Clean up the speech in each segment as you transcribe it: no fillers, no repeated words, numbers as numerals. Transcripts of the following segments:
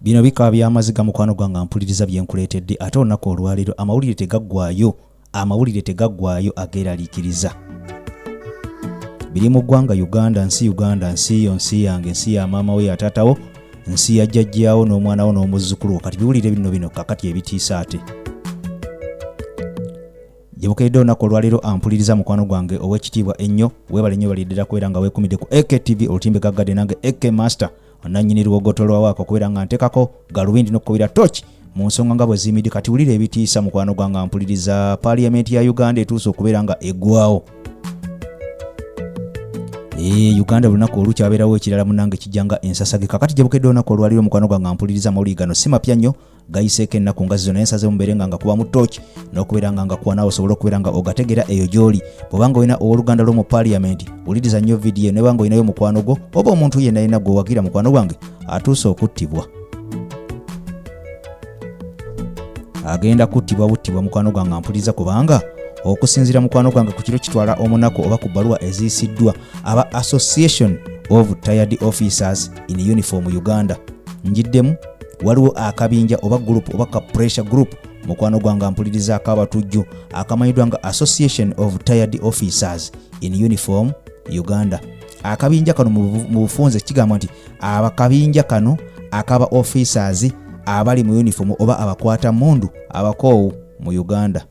Bino bikaba by'amaziga mukwano gwange mpuliriza byenkuleetedde ate olunaku olwaleero amawulire tegaggwaayo ageeraliikiriza. Biri mu ggwanga Uganda, nsi yo, nsi yange, nsi ya maama we, ataatawo, nsi ya jjajjaawo n'omwana wo n'omuzzukulu. Kati biwulire bino kakati ebitiisa ate. Yebukedde olunaku olwaleero ampuliriza mukwano gwange ow'ekitiibwa ennyo, weebale nnyo baliddira kubeera nga weekumidde ku AKTV olutimbe gaggadde nange AK Master onannyini luwogotolwa waako kubeera nga nteekako galubindi n'okukubira tochi mu nsonga nga bwe ziyimiridde. Kati wulira ebitiisa mukwano gwange ampuliriza. Paaliyamenti ya Uganda etuuse okubeera nga eggwawo. Uganda lunaku olukya abeerawo ekirala munange kijjanga ensasage. Kakati gyebukedde olunaku olwaleero mukwano gwange ampuliriza amawulire gano si mapya nnyo, gayiseeko ennaku nga zino naye nsazeemu mbeere nga kuba mu tochi n'okubeera nga kuba naawe osobola okubeera nga ogategera eyo gy'oli. Bw'obanga olina ow'oluganda lw'omu paaliyamenti wuliriza nnyo vidiyo, ne bwanga olinayo mukwano gwo oba omuntu yenna yenna gwe owagira mukwano gwange atuuse okuttibwa. Agenda kuttibwa buttibwa mukwano gwange ampuliriza, kubanga okusinziira mukwano gwange ku kiro kitwala omunaku oba ku bbaluwa eziyisiddwa aba Association of Tired Officers in Uniform Uganda. Njiddemu waliwo akabinja oba group oba ka pressure group mukwano gwange ampuliriza akabatujju akamanyiddwa nga Association of Tired Officers in Uniform Uganda. Akabinja kano mu bufunze kigamba nti abakabinja kano akaba officers abali mu uniform oba abakwata mundu abakoowu mu Uganda.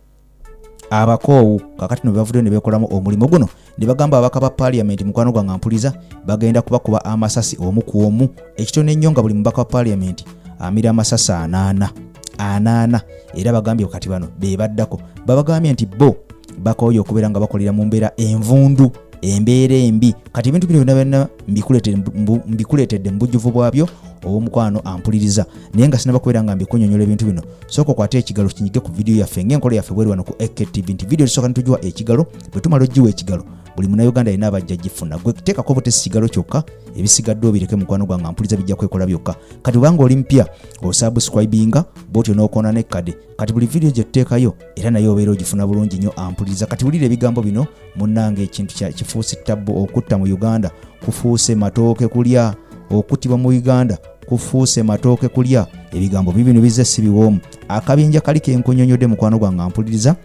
Abakoowu kakati no bavudde ne bekolamu omulimu guno ne bagamba abaka ba parliament mukwano gwange ampuliriza bagenda kubakuba amasasi omu ku omu. Ekitone nnyo nga buli mubaka wa parliament amira amasasi 8 era bagambye kati bano be baddako babagambye nti bo bakooye okubeera nga bakolera mu mbeera envundu, embeera embi. Kati ebintu bino byonna mbikuleetedde mu bujjuvu bwabyo omukwano ampuliriza, naye nga sinaba kubeera nga mbikunyonyola ebintu bino. Sooka okwate ekigalo kinyige ku vidiyo yaffe ng'enkola yaffe bweri wano ku AKTV nti vidiyo tusooka nitugiwa ekigalo, bwe tumala oggiwa ekigalo buli munnayuganda alina abajja gifuna. Gwe teekako butesi kigalo kyokka, ebisigadde obireke mukwano gwange ampuliriza bijja kwekola byokka. Kati bwanga oli mpya osubscribinga bwotyo n'okoona nekkade, kati buli vidiyo gye tuteekayo era naye obeera ogifuna bulungi nnyo ampuliriza. Kati wulira ebigambo bino munnange, ekintu kifuuse tabbu. Okutta mu Uganda kufuuse matooke kulya, okuttibwa mu Uganda kufuuse matooke kulya. Ebigambo bibino bizze si biwoomu. Akabinja kali kenkunyonyodde mukwano gwange ampuliriza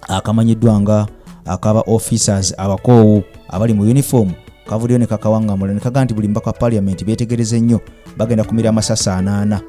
akamanyiddwa nga akaba officers abakoowu abali mu uniform kavuddeyo ne kakawaŋŋamula ne kagaa nti buli mbaka wa parliament beetegereze nnyo, bagenda kumira amasasi 8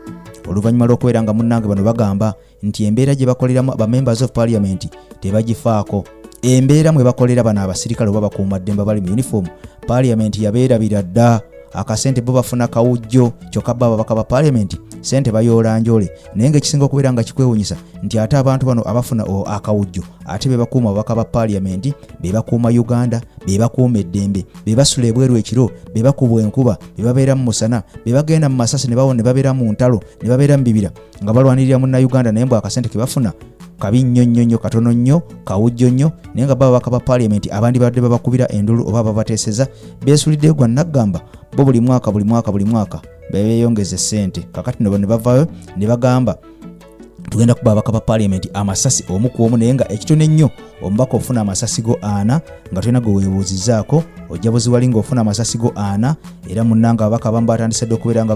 oluvannyuma lw'okubeera nga munnange bano bagamba nti embeera gye bakoleramu ba members of parliament tebagifaako. Embeera mwe bakolera bano abasirikale oba bakuumaddembe bali mu uniform, parliament yabeerabira dda. Akasente bo bafuna kawujjo kyokka bo ababaka ba parliament sente bayoola njole, naye ng'ekisinga okubeera nga kikwewunyisa nti ate abantu bano abafuna akawujjo ate be bakuuma ababaka ba parliament, be bakuuma Uganda, be bakuuma eddembe, be basula ebweru ekiro, be bakubwa enkuba, be babeera mu musana, be bagenda mu masasi ne bawona ne babeera mu ntalo ne babeera mu bibira nga balwanirira munnayuganda, naye mbw akasente ke bafuna kabi nnyo katono nnyo kawujjo nnyo. Naye nga babaka ba parliament abandi badde babakubira endulu oba babateeseza beesulidde gwa naggamba bo buli mwaka beeyongeze sente. Kakati ne bavaayo ne bagamba tugenda kuba ababaka ba parliament amasasi omu ku omu, naye nga ekitone nnyo omubaka ofuna amasasi go 4 nga tulina gwe weebuuzizzaako ojja buziwali ng'ofuna amasasi go 4. Era munnanga ababaka abamu batandisedde okubeera nga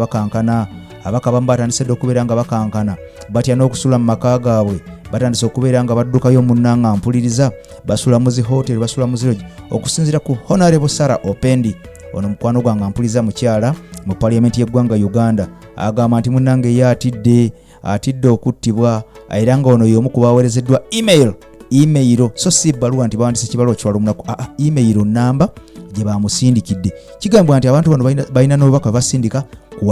bakankana, batya n'okusula mu maka gaabwe, batandise okubeera nga baddukayo munnanga ampuliriza, basula mu zi hotel, basula mu zirogi, okusinziira ku Honorable Sarah Opendi. Ono mukwano gwange ampuliriza mukyala mu parliament y'eggwanga Uganda agamba nti munnange ye atidde okuttibwa, era nga ono y'omu ku baweerezeddwa email so si bbaluwa nti bawandise kibaluwa kitwala omunaku, email namba gye bamusindikidde. Kigambibwa nti abantu bano balina n'obubaka basindika ku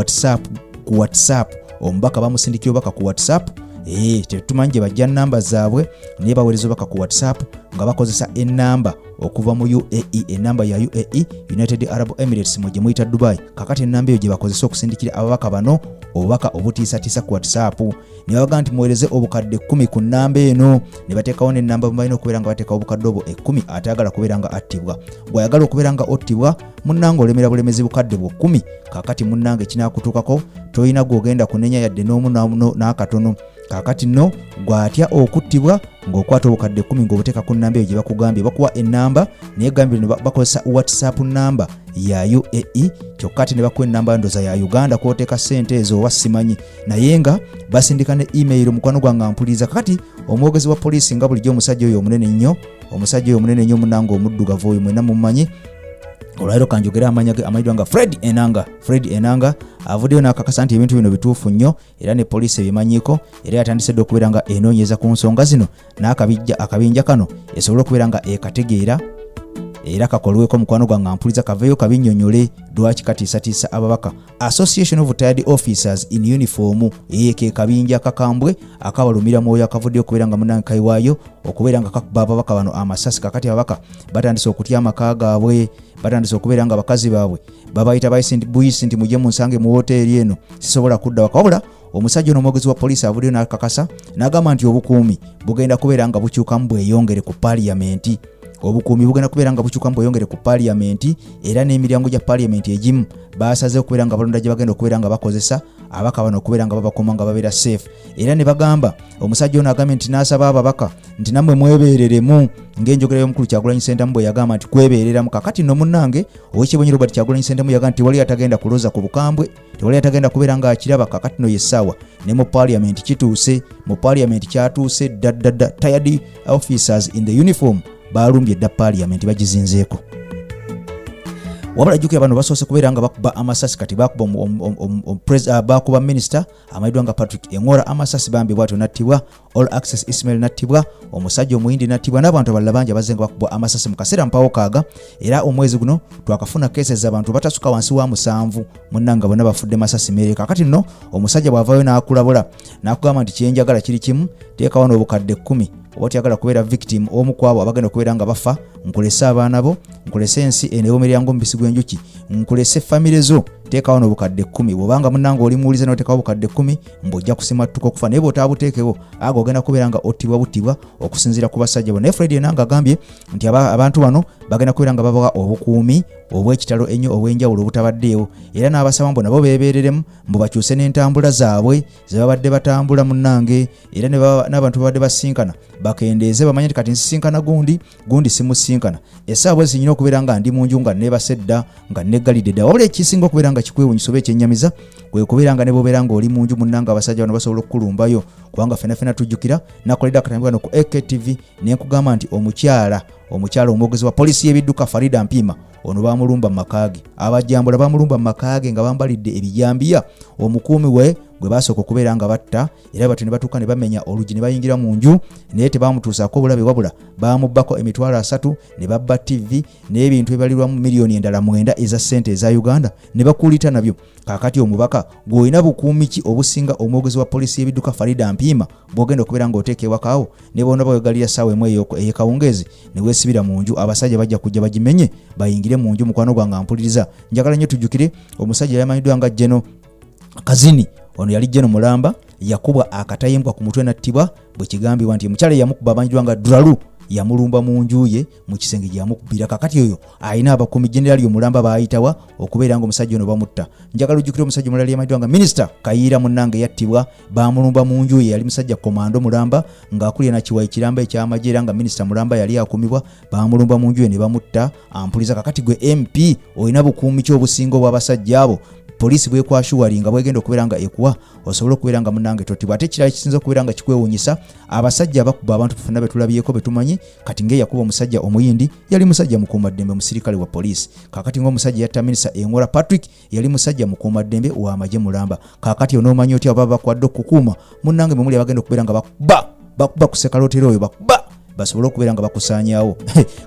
WhatsApp. Omubaka bamusindikira obubaka ku WhatsApp. Tetumanyi gye bajja namba zaabwe, naye baweereza obubaka ku WhatsApp nga bakozesa ennamba okuva mu UAE, ennamba ya UAE, United Arab Emirates mu gye muyita Dubai. Kakati ennamba eyo gye bakozesa okusindikira ababaka bano obubaka obutiisatiisa ku WhatsApp. Ne baga nti muweereze obukadde 10 ku nnamba eno, ne bateekawo n'ennamba mu balina okubeera nga bateekawo obukadde obwo 10 atayagala kubeera nga attibwa. Bw'ayagala okubeera nga ottibwa munnange olemera bulemezi bukadde bwo 10. Kakati munnange kinaakutuukako, toyina gw'ogenda kunenya yadde n'omu n'akatono. kakati no gwatya okuttibwa ng'okwata obukadde 10 ng'obuteeka ku nnamba eyo gye bakugambye bakuwa ennamba naye gambye bakozesa WhatsApp nnamba ya UAE kyokka ate ne bakuwa ennamba ndoza ya Uganda kw'oteeka ssente ezo oba simanyi naye nga basindika ne email mukwano gwange ampuliriza kakati omwogezi wa poliisi nga bulijjo omusajja oyo omunene nnyo munange omuddugavu oyo mwena mumanyi olwaliro kanjogera amanyidwa nga Fred Enanga avuddeyo n'akakasa nti ebintu bino bituufu nnyo era ne poliisi ebimanyiiko era yatandise dde okubeera nga enoonyeza ku nsonga zino n'akabinja kano esobole okubeera nga ekategeera era kakolweko mukwano gwange ampuliza kaveyo kabinnyonnyole lwaki katiisatiisa ababaka Association of Retired Officers in Uniform ke kabinja kakambwe akabalumira mwoyo akavuddeyo okubeera nga munnange kayiwaayo okubeera nga kakuba ababaka bano amasasi kakati ababaka batandise okutya amaka gaabwe batandise okubeera nga bakazi baabwe babayita buyisi nti mujje munsange mu woteeri eno sisobola kudda waka wabula omusajja n'omwogezi wa poliisi avuddeyo n'akakasa n'agamba nti obukuumi bugenda kubeera nga bukyukamu bweyongere ku paaliyamenti obukuumi bugenda kubeera nga bukyukamu bweyongere ku paaliyamenti era n'emiryango gya paaliyamenti egimu basaze okubeera nga balonda gye bagenda okubeera nga bakozesa abaka bano okubeera nga babakoma nga babeera safe era ne bagamba omusajja ono agambye nti n'asaba ababaka nti nammwe mwebeereremu ng'enjogera y'omukulu Kyagulanyi Ssentamu bwe yagamba nti kwebeereramu kakati nno munnange ow'ekibonyi Robert Kyagulanyi Ssentamu yagamba nti wali atagenda kuloza ku bukambwe tewali atagenda kubeera nga akiraba kakati no yessaawa ne mu paaliyamenti kituuse mu paaliyamenti kyatuuse ddadda tired officers in the uniform balumbye dda paaliyamenti bagizinzeeko wabula jjukira bano basoose kubeera nga bakuba amasasi kati bakuba minisita amanyidwa nga Patrick Engora amasasi bambi bwatyo nattibwa All Access Ismail nattibwa omusajja omuyindi nattibwa n'abantu abalala bangi abazenga bakubwa amasasi mu kaseera mpawo kaaga era omwezi guno twakafuna cases abantu batasuka wansi wa 7 munnanga bonna bafudde masasi mere kakati nno omusajja bw'avaayo n'akulabula n'akugamba nti kyenjagala kiri kimu teeka wano obukadde 10 oba tyagala kubeera victim omu kwabo abagenda okubeera nga bafa nkulese abaana bo nkulese ensi eneewomeryango omubisi gw'enjuki nkulese famire zo teeka wano obukadde 10 bw'obanga munnanga oli muwulize n'oteekawo obukadde 10 mbw'ojja kusimattuka okufa naye bw'otaabuteekewo ago ogenda kubeera nga ottibwa okusinziira ku basajja bo naye Fred Enanga agambye nti abantu bano bagenda kubeera nga babawa obukuumi obw'ekitalo ennyo obw'enjawulo obutabaddeewo era n'abasaba mbu nabo beebeereremu mbu bakyuse n'entambula zaabwe ze babadde batambula munnange era n'abantu babadde basinkana bakendeeze bamanye nti kati nsisinkana gundi simusinkana essaawa bwe zinyina okubeera nga ndi mu nju nga neebase dda nga neggalidde dda wabula ekisinga okubeera nga kikwewunyisa oba ekyennyamiza kwe kubeera nga ne bobeera nga oli mu nju munnanga abasajja bano basobola okukulumbayo kubanga ffenna tujjukira nakoledde akatambi kano ku AKTV ne nkugamba nti omukyala omwogezi wa poliisi y'ebidduka Farida Mpima ono bamulumba mu makaage abajjambula bamulumba mu makaage nga bambalidde ebijambiya omukuumi we gwe basooka okubeera nga batta era batyo ne batuuka ne bamenya olugi ne bayingira mu nju naye tebamutuusaako obulabe wabula bamubbako emitwalo 3 ne babba TV n'ebintu ebibalirwamu miliyoni endala 9 eza ssente eza Uganda ne bakuulita nabyo kakati omubaka gw'olina bukuumi ki obusinga omwogezi wa poliisi y'ebidduka Farida Mpima bw'ogenda okubeera ng'oteeka ewakaawo ne bonna bawegalira ssaawa emu ey'ekawungeezi ne weesibira mu nju abasajja bajja kujja bagimenye bayingire mu nju mukwano gwange ampuliriza njagala nnyo tujjukire omusajja yamanyiddwa nga Jeno Kazini ono yali Jeno Mulamba yakubwa akatayimbwa ku mutwe nattibwa bwe kigambibwa nti omukyala yamukuba amanyiddwa nga Duralu yamulumba mu nju ye mu kisenge gye yamukubira kakati oyo ayina abakuumi Generali Omulamba baayitawa okubeera nga omusajja ono bamutta njagala ojjukire omusajja omulala yamanyiddwa nga Minisita Kayiira munnange yattibwa bamulumba mu nju ye yali musajja Komando Mulamba ng'akulira na kiwayi kiramba eky'amagye era nga Minisita Mulamba yali akumibwa bamulumba mu nju ye ne bamutta ampuliza kakati gwe MP olina bukuumi ki obusinga obw'abasajja abo poliisi bwekwashuwali nga bwegenda okubeera nga ekuwa osobola okubeera nga munnange totibwa ate ekirala kisinza okubeera nga kikwewuunyisa abasajja abakuba abantu ffenna betulabyeko betumanyi kati ng'eyakuba omusajja omuyindi yali musajja mukuumaddembe musirikale wa poliisi kakati ng'omusajja yatta minisita Engora Patrick yali musajja mukuumaddembe w'amagye Mulamba kakati onoomanyi otya baba bakwadde okukuuma munnange bwe muli abagenda okubeera nga bakuba ku sekalotero oyo basobole okubeera nga bakusaanyaawo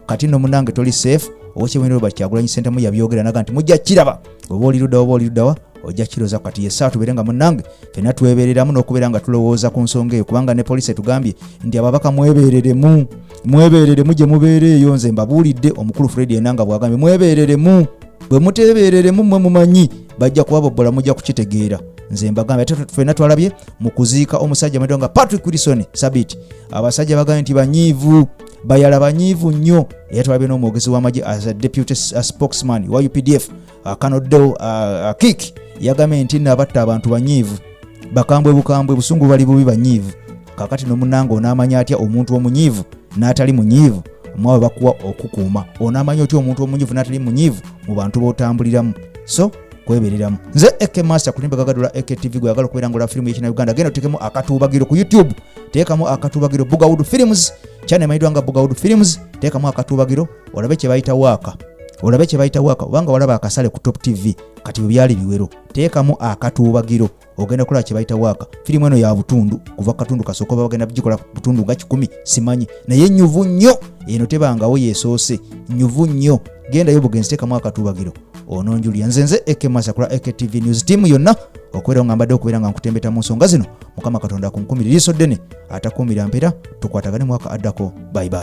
kati nno munnange toli safe owekibonyi Robert Kyagulanyi Ssentamu yabyogera naga nti mujja kiraba oba oli luddawa ojja kiroza kati yessa tubeere nga munnange ffenna twebeereramu n'okubeera nga tulowooza ku nsonga eyo kubanga ne poliisi etugambye nti ababaka mwebeereremu gye mubeereeyo nze mbabuulidde omukulu Fred Enanga bw'agambye mwebeereremu bwe muteebeereremu mmwe mumanyi bajja kubabobbola mujja kukitegeera nze mbagambye ate ffenna twalabye mu kuziika omusajja amanyiddwa nga Patrick Wilson Sabiti abasajja bagambye nti banyiivu bayala banyiivu nnyo era twalabye n'omwogezi w'amagye as a deputy spokesman wa UPDF Kanodeo Kik yagambye nti nabatta abantu banyiivu bakambwe bukambwe busungu bali bubi banyiivu kakati nomunanga onamanya atya omuntu omunyiivu n'atali munyiivu mwawe bakuwa okukuuma onamanya otya omuntu omunyiivu n'atali munyiivu mu bantu b'otambuliramu so kwebereramu nze AK Master kulimba gagadula AKTV gwe yagala okwerangula firimu y'ekina Uganda genda otekemu akatubagiro ku YouTube teekamu akatubagiro Bugawood Films channel maidwanga Bugawood Films teekamu akatubagiro olabe kye bayita waaka obanga walaba akasale ku Top TV kati byali biwero teekamu akatubagiro ogenda kola kye bayita waaka firimu eno ya butundu kuva katundu kasoko bagenda bigikola butundu nga 10 simanyi naye nyuvu nnyo eno tebangawo yesoose nyuvu nnyo genda yo bugenzi teekamu akatubagiro ononjulia nzenze AK Master kula AKTV News team yonna okwera ngambadde okubeera nga nkutembeta mu nsonga zino mukama katonda kunkumira liso ddene atakumira mpera tukwatagane mwaka addako bye bye